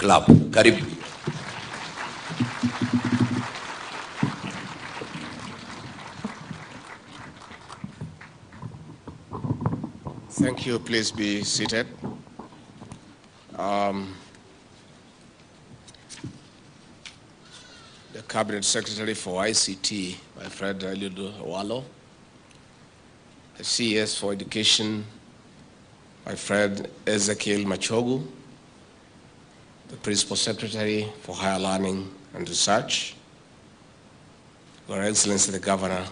Club. Karibu. Thank you. Please be seated. The Cabinet Secretary for ICT, my friend Raila Odinga, the CS for Education, my friend Ezekiel Machogu, the Principal Secretary for Higher Learning and Research, Your Excellency the Governor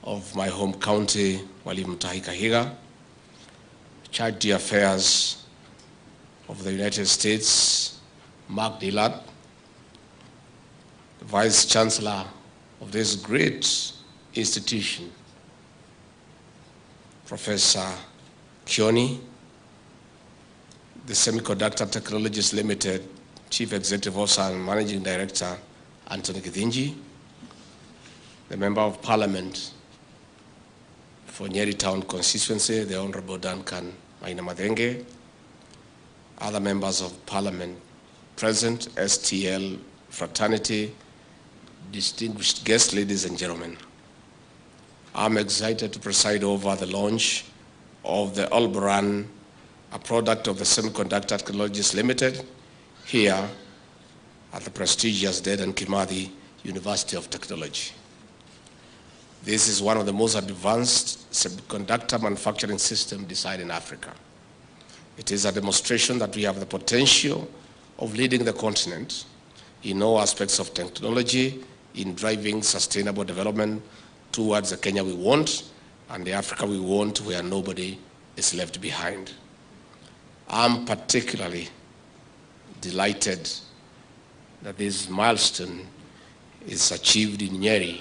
of my home county, Mwalimu Mutahi Kahiga, Charge the Affairs of the United States, Mark Dillard, the Vice Chancellor of this great institution, Professor Kioni, the Semiconductor Technologies Limited Chief Executive Officer and Managing Director, Anthony Kithinji, the Member of Parliament for Nyeri Town Constituency, the Honorable Duncan Maina Madenge, other members of Parliament present, STL fraternity, distinguished guests, ladies and gentlemen. I'm excited to preside over the launch of the Alboran, a product of the Semiconductor Technologies Limited, here at the prestigious Dedan Kimathi University of Technology. This is one of the most advanced semiconductor manufacturing systems designed in Africa. It is a demonstration that we have the potential of leading the continent in all aspects of technology, in driving sustainable development towards the Kenya we want and the Africa we want, where nobody is left behind. I'm particularly delighted that this milestone is achieved in Nyeri,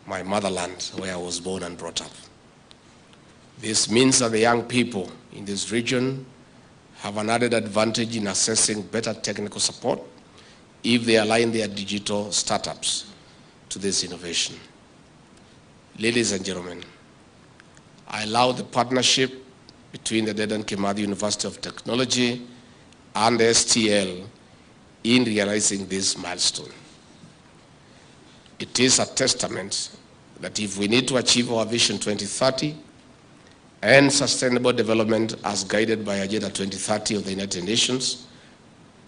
my motherland, where I was born and brought up. This means that the young people in this region have an added advantage in accessing better technical support if they align their digital startups to this innovation. Ladies and gentlemen, I allow the partnership between the Dedan Kimathi University of Technology and the STL in realizing this milestone. It is a testament that if we need to achieve our Vision 2030 and sustainable development as guided by Agenda 2030 of the United Nations,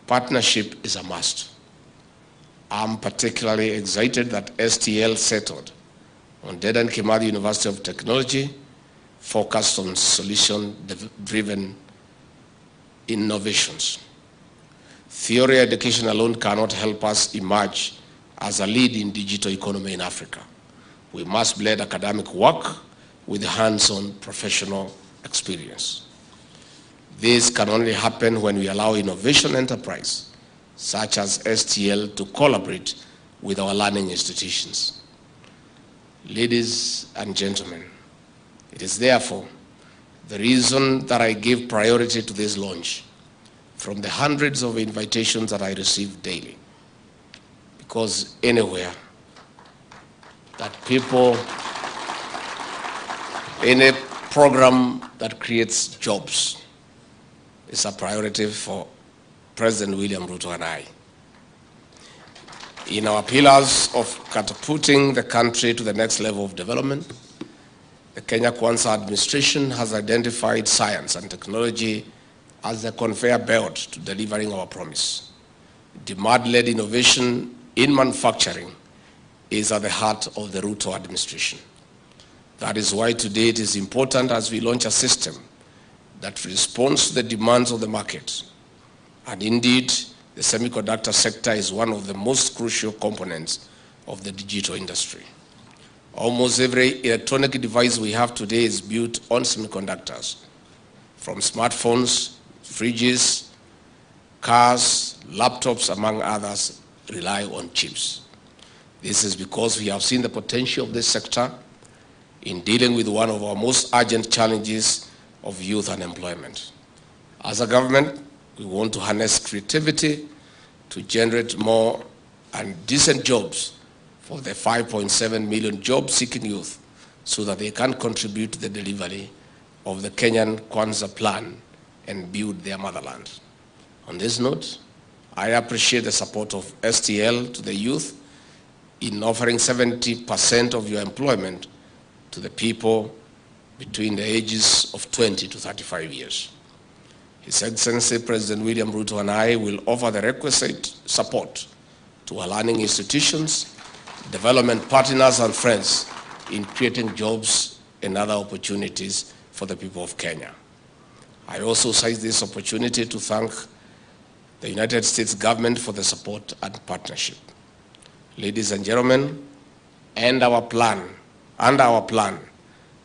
partnership is a must. I'm particularly excited that STL settled on Dedan Kimathi University of Technology, focused on solution-driven innovations. Theory education alone cannot help us emerge as a lead in digital economy in Africa. We must blend academic work with hands-on professional experience. This can only happen when we allow innovation enterprise, such as STL, to collaborate with our learning institutions. Ladies and gentlemen, it is therefore the reason that I give priority to this launch from the hundreds of invitations that I receive daily. Because anywhere that people, any program that creates jobs is a priority for President William Ruto and I. In our pillars of catapulting the country to the next level of development, the Kenya Kwanza administration has identified science and technology as the conveyor belt to delivering our promise. Demand-led innovation in manufacturing is at the heart of the Ruto administration. That is why today it is important as we launch a system that responds to the demands of the market. And indeed, the semiconductor sector is one of the most crucial components of the digital industry. Almost every electronic device we have today is built on semiconductors, from smartphones, fridges, cars, laptops, among others, rely on chips. This is because we have seen the potential of this sector in dealing with one of our most urgent challenges of youth unemployment. As a government, we want to harness creativity to generate more and decent jobs for the 5.7 million job-seeking youth so that they can contribute to the delivery of the Kenyan Kwanza plan and build their motherland. On this note, I appreciate the support of STL to the youth in offering 70% of your employment to the people between the ages of 20 to 35 years. His Excellency President William Ruto and I will offer the requisite support to our learning institutions, development partners and friends in creating jobs and other opportunities for the people of Kenya. I also seize this opportunity to thank the United States government for the support and partnership. Ladies and gentlemen, and our plan,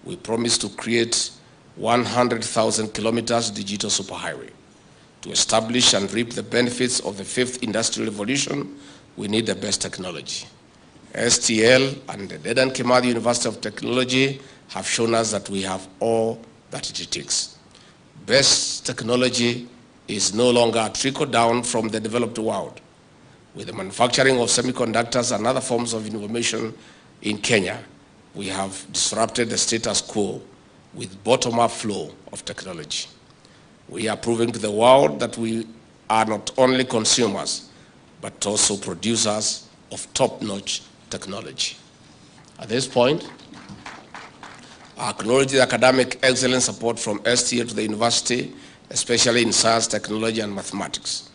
we promise to create 100,000 kilometers digital superhighway. To establish and reap the benefits of the fifth industrial revolution, we need the best technology. STL and the Dedan Kimathi University of Technology have shown us that we have all that it takes. Best technology is no longer a trickle down from the developed world. With the manufacturing of semiconductors and other forms of information in Kenya, we have disrupted the status quo with bottom-up flow of technology. We are proving to the world that we are not only consumers, but also producers of top-notch technology. At this point, I acknowledge the academic excellence support from STL to the university, especially in science, technology, and mathematics.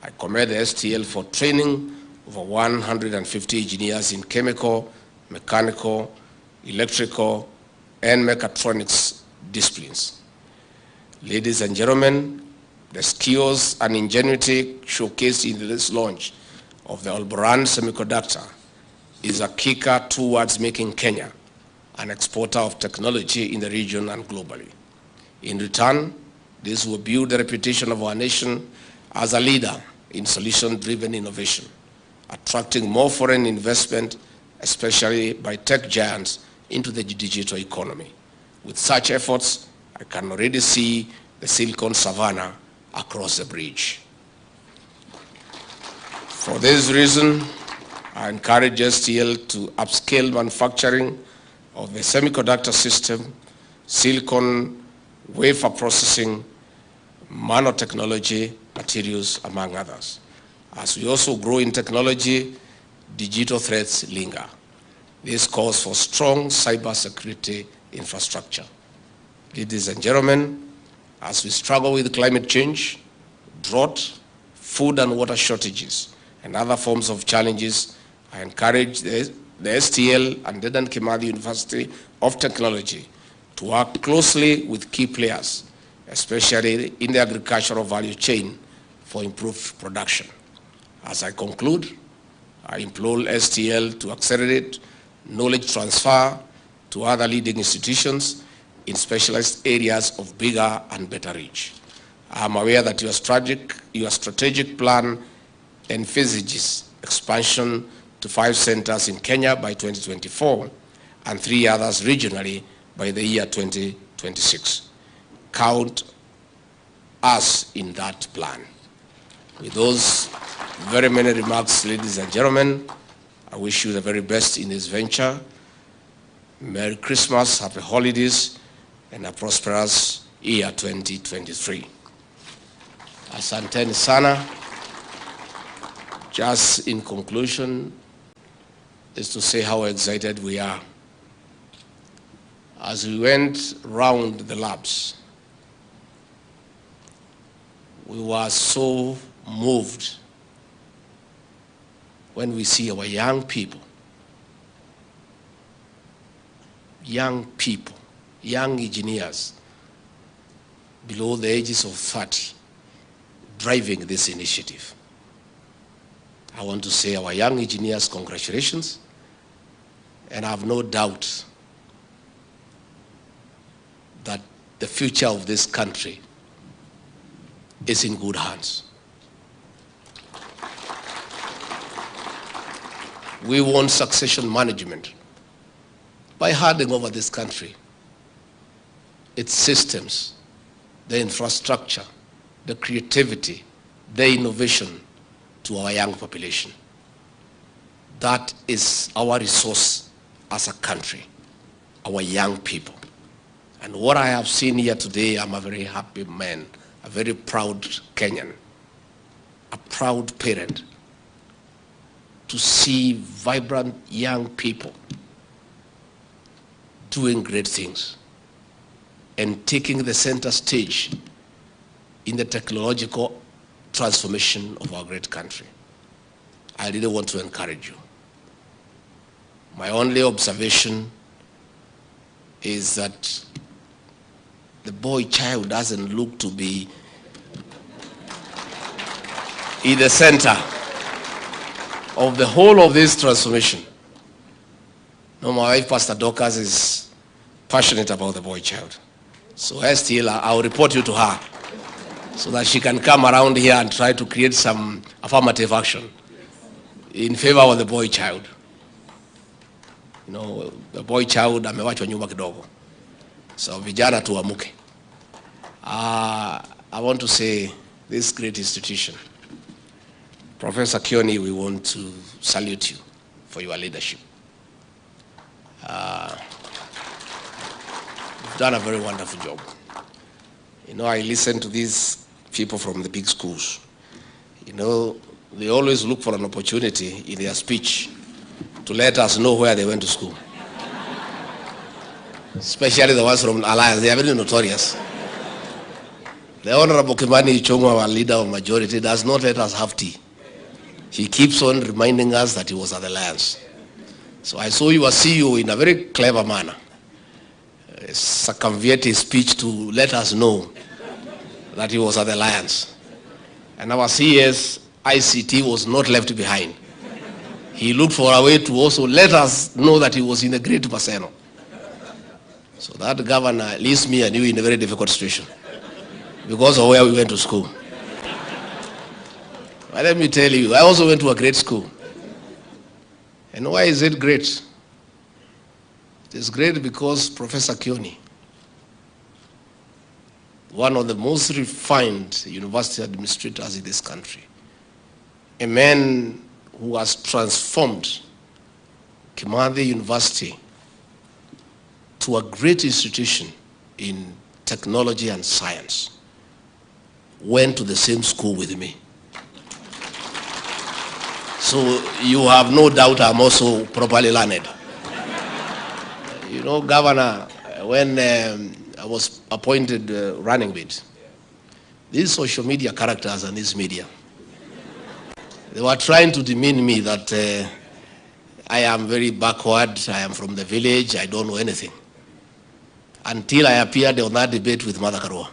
I commend the STL for training over 150 engineers in chemical, mechanical, electrical, and mechatronics disciplines. Ladies and gentlemen, the skills and ingenuity showcased in this launch of the Olboran semiconductor is a kicker towards making Kenya an exporter of technology in the region and globally. In return, this will build the reputation of our nation as a leader in solution-driven innovation, attracting more foreign investment, especially by tech giants, into the digital economy. With such efforts, I can already see the Silicon Savannah across the bridge. For this reason, I encourage STL to upscale manufacturing of the semiconductor system, silicon wafer processing, nanotechnology, materials, among others. As we also grow in technology, digital threats linger. This calls for strong cybersecurity infrastructure. Ladies and gentlemen, as we struggle with climate change, drought, food and water shortages, and other forms of challenges, I encourage the STL and Dedan Kimathi University of Technology to work closely with key players, especially in the agricultural value chain, for improved production. As I conclude, I implore STL to accelerate knowledge transfer to other leading institutions in specialized areas of bigger and better reach. I am aware that your strategic plan envisages expansion to 5 centers in Kenya by 2024 and 3 others regionally by the year 2026. Count us in that plan. With those very many remarks, ladies and gentlemen, I wish you the very best in this venture. Merry Christmas, happy holidays, and a prosperous year 2023. Asanteni sana. Just in conclusion, is to say how excited we are. As we went round the labs, we were so moved when we see our young people, young engineers below the ages of 30 driving this initiative. I want to say our young engineers, congratulations, and I have no doubt that the future of this country is in good hands. We want succession management by handing over this country, its systems, the infrastructure, the creativity, the innovation to our young population. That is our resource as a country, our young people. And what I have seen here today, I'm a very happy man, a very proud Kenyan, proud parent to see vibrant young people doing great things and taking the center stage in the technological transformation of our great country. I really want to encourage you. My only observation is that the boy child doesn't look to be in the center of the whole of this transformation. No, my wife, Pastor Dorcas, is passionate about the boy child. So still, I'll report you to her so that she can come around here and try to create some affirmative action in favor of the boy child. You know, the boy child amewachwa nyuma kidogo. So vijana tuamuke. I want to say this great institution, Professor Kioni, we want to salute you for your leadership. You've done a very wonderful job. You know, I listen to these people from the big schools. You know, they always look for an opportunity in their speech to let us know where they went to school. Especially the ones from Alliance, they are very notorious. The Honorable Kimani Ichung'wa, our leader of majority, does not let us have tea. He keeps on reminding us that he was at the Alliance. So I saw your CEO in a very clever manner circumvent his speech to let us know that he was at the Alliance. And our CS ICT was not left behind. He looked for a way to also let us know that he was in a great Maseno. So that governor leaves me and you in a very difficult situation because of where we went to school. But let me tell you, I also went to a great school. And why is it great? It is great because Professor Kioni, one of the most refined university administrators in this country, a man who has transformed Kimathi University to a great institution in technology and science, went to the same school with me. So you have no doubt I'm also properly learned. You know, Governor, when I was appointed running mate, these social media characters and these media, they were trying to demean me that I am very backward, I am from the village, I don't know anything. Until I appeared on that debate with Mother Karua.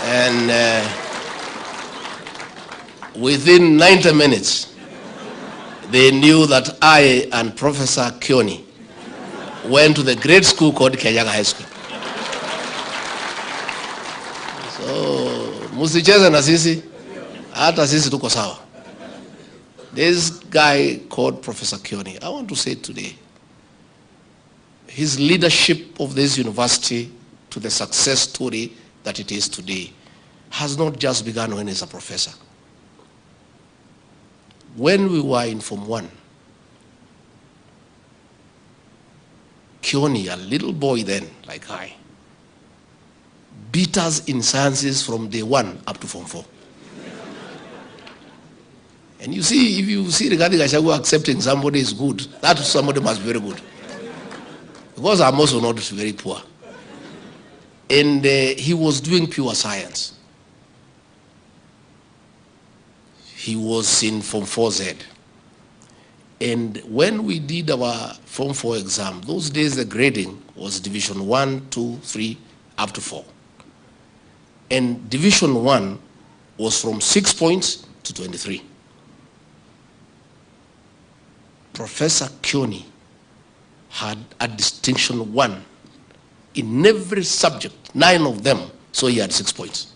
And within 90 minutes, they knew that I and Professor Kioni went to the great school called Kenyaga High School. So, musicheze na sisi, hata sisi tuko sawa. This guy called Professor Kioni, I want to say today, his leadership of this university to the success story that it is today has not just begun when he's a professor. When we were in Form 1, Kioni, a little boy then, like I, beat us in sciences from day 1 up to Form 4. And you see, if you see regarding Gachagua accepting somebody is good, that somebody must be very good. Because I'm also not very poor. And he was doing pure science. He was in Form 4Z. And when we did our Form 4 exam, those days the grading was Division 1, 2, 3, up to 4. And Division 1 was from 6 points to 23. Professor Kioni had a distinction 1 in every subject, 9 of them, so he had 6 points.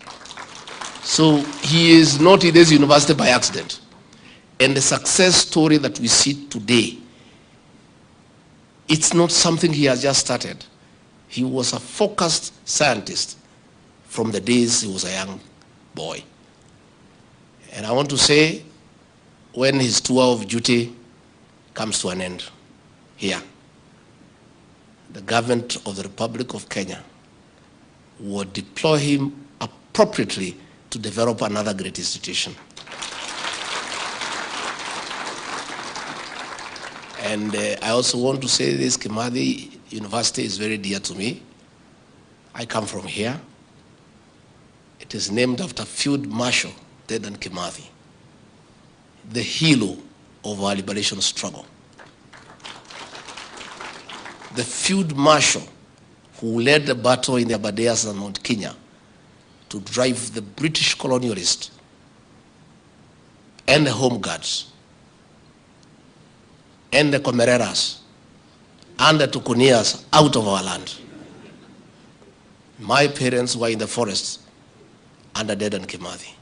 So he is not in this university by accident. And the success story that we see today, it's not something he has just started. He was a focused scientist from the days he was a young boy. And I want to say, when his tour of duty comes to an end here, the government of the Republic of Kenya will deploy him appropriately to develop another great institution. And I also want to say this, Kimathi University is very dear to me. I come from here. It is named after Field Marshal Dedan Kimathi, the hero of our liberation struggle. The Field Marshal who led the battle in the Abadeas and Mount Kenya to drive the British colonialists and the Home Guards and the Comereras and the Tukunias out of our land. My parents were in the forest under Dedan Kimathi.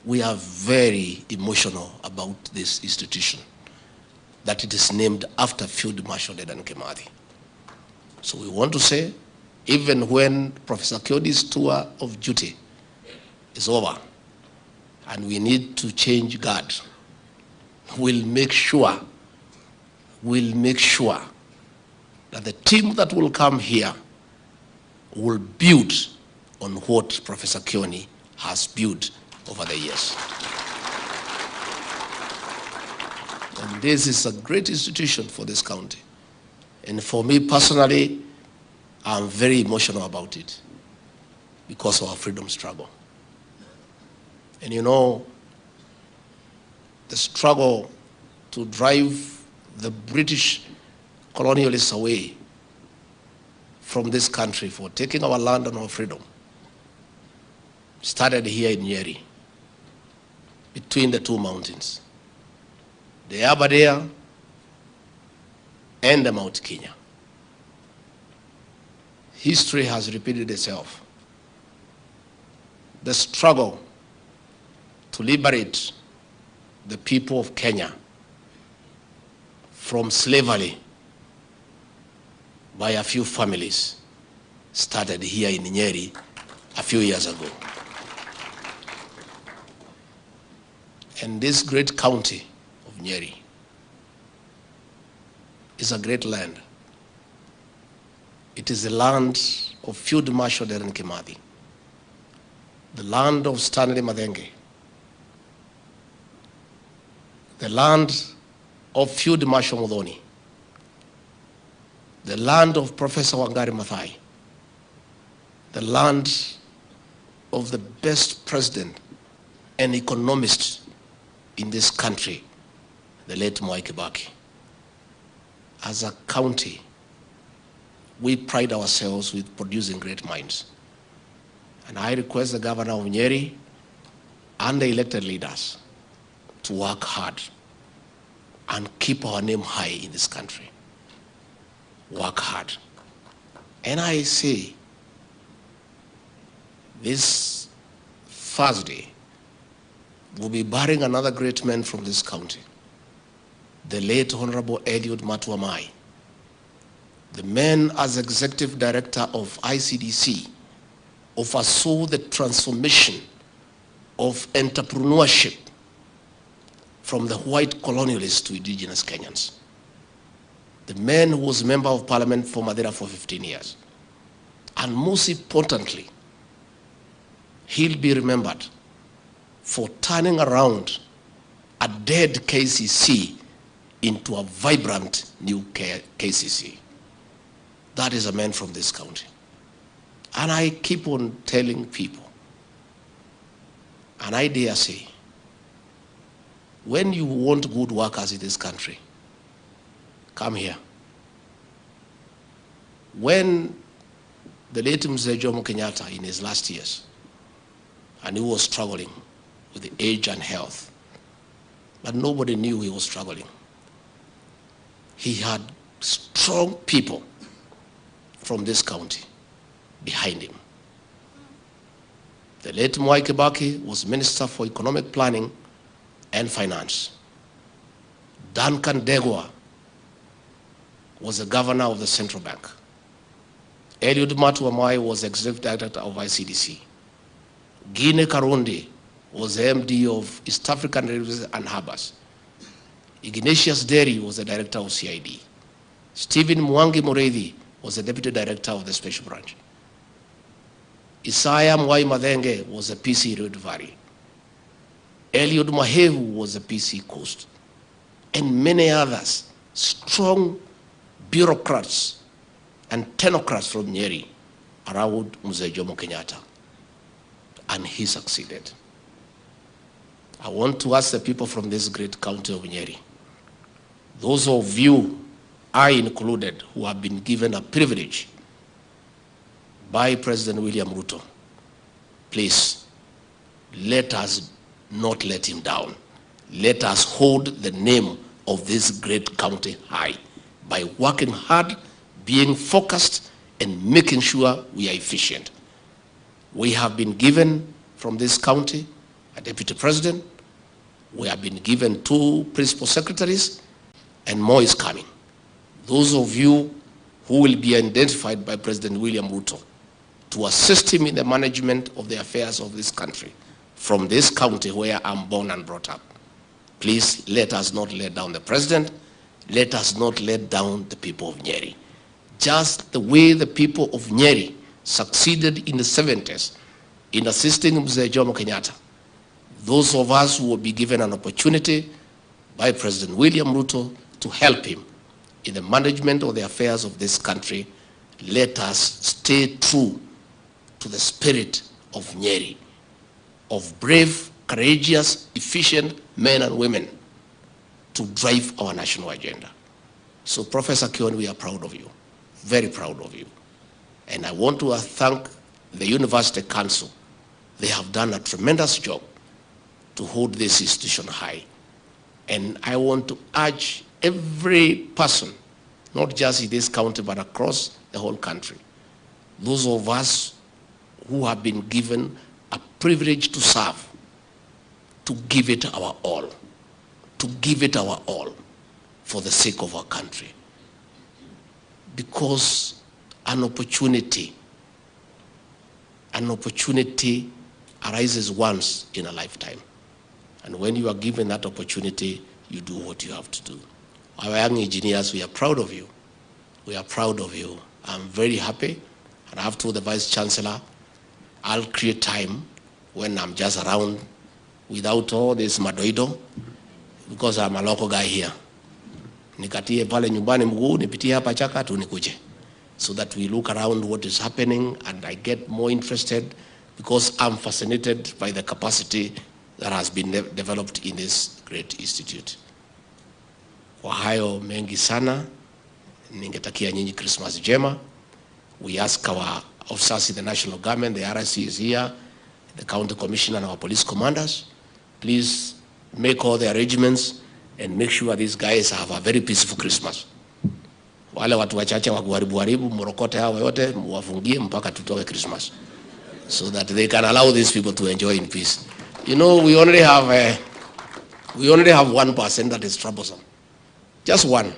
We are very emotional about this institution, that it is named after Field Marshal Dedan Kimathi. So we want to say, even when Professor Kiodi's tour of duty is over and we need to change guard, we'll make sure that the team that will come here will build on what Professor Kioni has built over the years. And this is a great institution for this county. And for me personally, I'm very emotional about it because of our freedom struggle. And you know, the struggle to drive the British colonialists away from this country for taking our land and our freedom started here in Nyeri, between the two mountains, the Aberdare and the Mount Kenya. History has repeated itself. The struggle to liberate the people of Kenya from slavery by a few families started here in Nyeri a few years ago. And this great county of Nyeri is a great land. It is the land of Field Marshal Dedan Kimathi, the land of Stanley Mathenge, the land of Field Marshal Muthoni, the land of Professor Wangari Maathai, the land of the best president and economist in this country, the late Mwai Kibaki. As a county, we pride ourselves with producing great minds. And I request the governor of Nyeri and the elected leaders to work hard and keep our name high in this country. Work hard. And I say, this Thursday, we'll be burying another great man from this county, the late Honorable Eliud Matuamai, the man as Executive Director of ICDC oversaw the transformation of entrepreneurship from the white colonialists to indigenous Kenyans. The man who was member of parliament for Madeira for 15 years. And most importantly, he'll be remembered for turning around a dead KCC into a vibrant new KCC. That is a man from this county. And I keep on telling people, and I dare say, when you want good workers in this country, come here. When the late Mzee Jomo Kenyatta in his last years, and he was struggling with the age and health, but nobody knew he was struggling. He had strong people from this county behind him. The late Mwai Kibaki was Minister for Economic Planning and Finance. Duncan Degwa was the governor of the Central Bank. Eliud Matuamai was Executive Director of ICDC. Guinea Karundi was the MD of East African Rivers and Harbors. Ignatius Derry was the Director of CID. Stephen Mwangi Mureithi was the Deputy Director of the Special Branch. Isaiah Mwai Madenge was a PC Rift Valley. Eliud Mahevu was a PC Coast. And many others, strong bureaucrats and technocrats from Nyeri around Mzee Jomo Kenyatta. And he succeeded. I want to ask the people from this great county of Nyeri, those of you, I included, who have been given a privilege by President William Ruto, please, let us not let him down. Let us hold the name of this great county high by working hard, being focused, and making sure we are efficient. We have been given from this county a deputy president. We have been given 2 principal secretaries, and more is coming. Those of you who will be identified by President William Ruto to assist him in the management of the affairs of this country from this county where I'm born and brought up. Please let us not let down the president. Let us not let down the people of Nyeri. Just the way the people of Nyeri succeeded in the 70s in assisting Mzee Jomo Kenyatta, those of us who will be given an opportunity by President William Ruto to help him in the management of the affairs of this country, let us stay true to the spirit of Nyeri, of brave, courageous, efficient men and women to drive our national agenda. So Professor Kioni, we are proud of you, very proud of you. And I want to thank the University Council. They have done a tremendous job to hold this institution high. And I want to urge every person, not just in this county, but across the whole country, those of us who have been given a privilege to serve, to give it our all, to give it our all for the sake of our country. Because an opportunity arises once in a lifetime. And when you are given that opportunity, you do what you have to do. Our young engineers, we are proud of you. We are proud of you. I'm very happy. And I have told the Vice Chancellor, I'll create time when I'm just around without all this madoido, because I'm a local guy here. Nikatie pale nyumbani mguu, nipitie hapa chaka tu nikuje. So that we look around what is happening and I get more interested because I'm fascinated by the capacity that has been developed in this great institute. Kwa hayo mengi sana, ningetakia nyinyi Christmas jema. We ask our officers in the national government, the RSC is here, the county commissioner and our police commanders, please make all the arrangements and make sure these guys have a very peaceful Christmas. Wale watu wachache wa kuharibu morokote hawa yote muwafungie mpaka tutoke Christmas, so that they can allow these people to enjoy in peace. You know, we only have 1% that is troublesome, just one,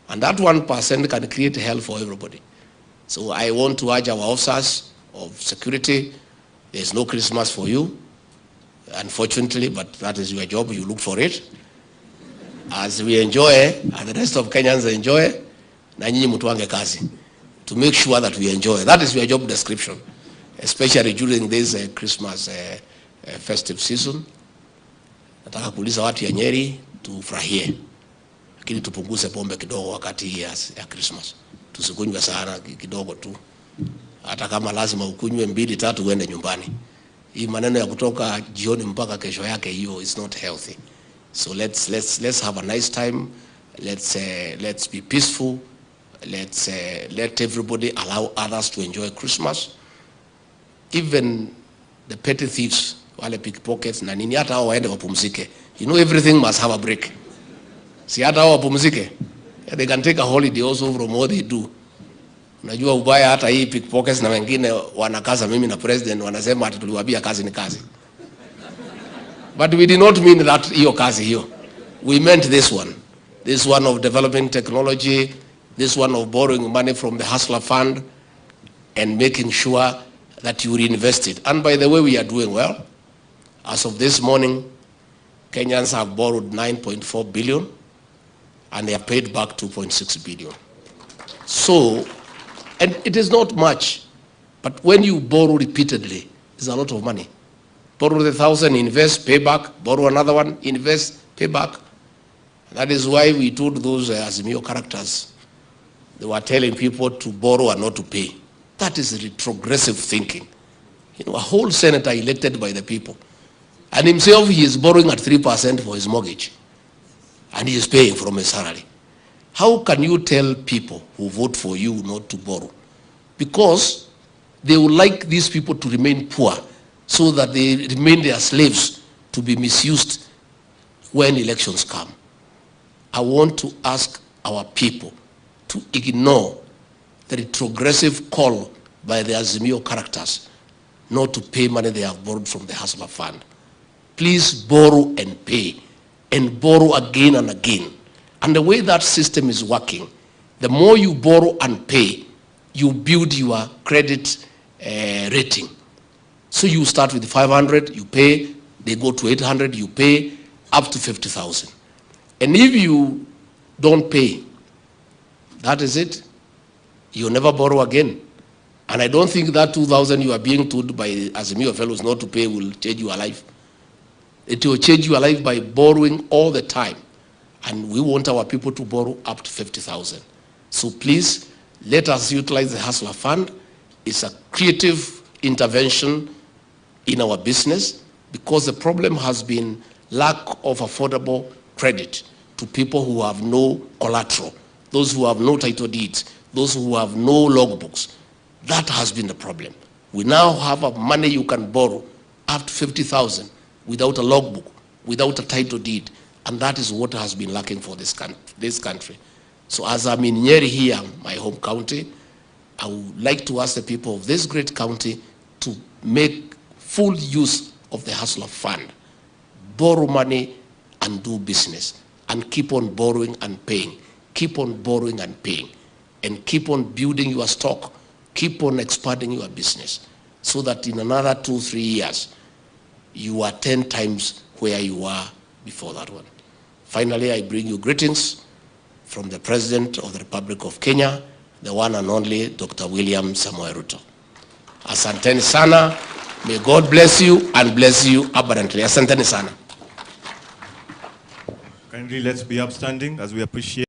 and that 1% can create hell for everybody. So I want to urge our officers of security, there's no Christmas for you, unfortunately, but that is your job, you look for it. As we enjoy, and the rest of Kenyans enjoy, na nyinyi mtuange kazi to make sure that we enjoy. That is your job description, especially during this Christmas festive season. Nataka kuuliza watu ya Nyeri tufurahie, lakini tupunguze pombe kidogo wakati ya Christmas. Tusikunywe sana, kidogo tu. Hata kama lazima ukunywe 2-3 uende nyumbani. Hii maneno ya kutoka jioni mpaka kesho yake, hiyo is not healthy. So let's have a nice time. Let's be peaceful. Let everybody allow others to enjoy Christmas. Even the petty thieves, wale pickpockets na nini, hata hao waende wapumzike. You know, everything must have a break. Si hata hao wapumzike. They can take a holiday also from what they do. Unajua ubaya hata hii pickpockets na wengine wanakaza mimi na president wanasema ati tuliwaambia kazi ni kazi. But we did not mean that hiyo kazi hiyo. We meant this one. This one of developing technology, this one of borrowing money from the Hustler Fund and making sure that you reinvest it. And by the way, we are doing well. As of this morning, Kenyans have borrowed 9.4 billion and they have paid back 2.6 billion. So, and it is not much, But when you borrow repeatedly, it's a lot of money. Borrow the 1,000, invest, pay back. Borrow another one, invest, pay back. That is why we told those Azimio characters, they were telling people to borrow and not to pay. That is retrogressive thinking. You know, a whole senator elected by the people. And himself, he is borrowing at 3% for his mortgage. And he is paying from his salary. How can you tell people who vote for you not to borrow? Because they would like these people to remain poor so that they remain their slaves to be misused when elections come. I want to ask our people to ignore the retrogressive call by the Azimio characters not to pay money they have borrowed from the Hustler Fund. Please borrow and borrow again and again. And the way that system is working, the more you borrow and pay, you build your credit rating. So you start with 500, you pay, they go to 800, you pay, up to 50,000. And if you don't pay, that is it. You'll never borrow again. And I don't think that 2,000 you are being told by Azimio fellows not to pay will change your life. It will change your life by borrowing all the time. And we want our people to borrow up to 50,000. So please, let us utilize the Hustler Fund. It's a creative intervention in our business because the problem has been lack of affordable credit to people who have no collateral, those who have no title deeds, those who have no logbooks. That has been the problem. We now have a money you can borrow up to 50,000 without a logbook, without a title deed. And that is what has been lacking for this country. So as I'm in Nyeri here, my home county, I would like to ask the people of this great county to make full use of the Hustler Fund. Borrow money and do business. And keep on borrowing and paying. Keep on borrowing and paying. And keep on building your stock. Keep on expanding your business. So that in another 2-3 years, you are 10 times where you were before that one. Finally, I bring you greetings from the President of the Republic of Kenya, the one and only Dr. William Samoei Ruto. Asanteni sana. May God bless you and bless you abundantly. Asanteni sana. Kindly let's be upstanding as we appreciate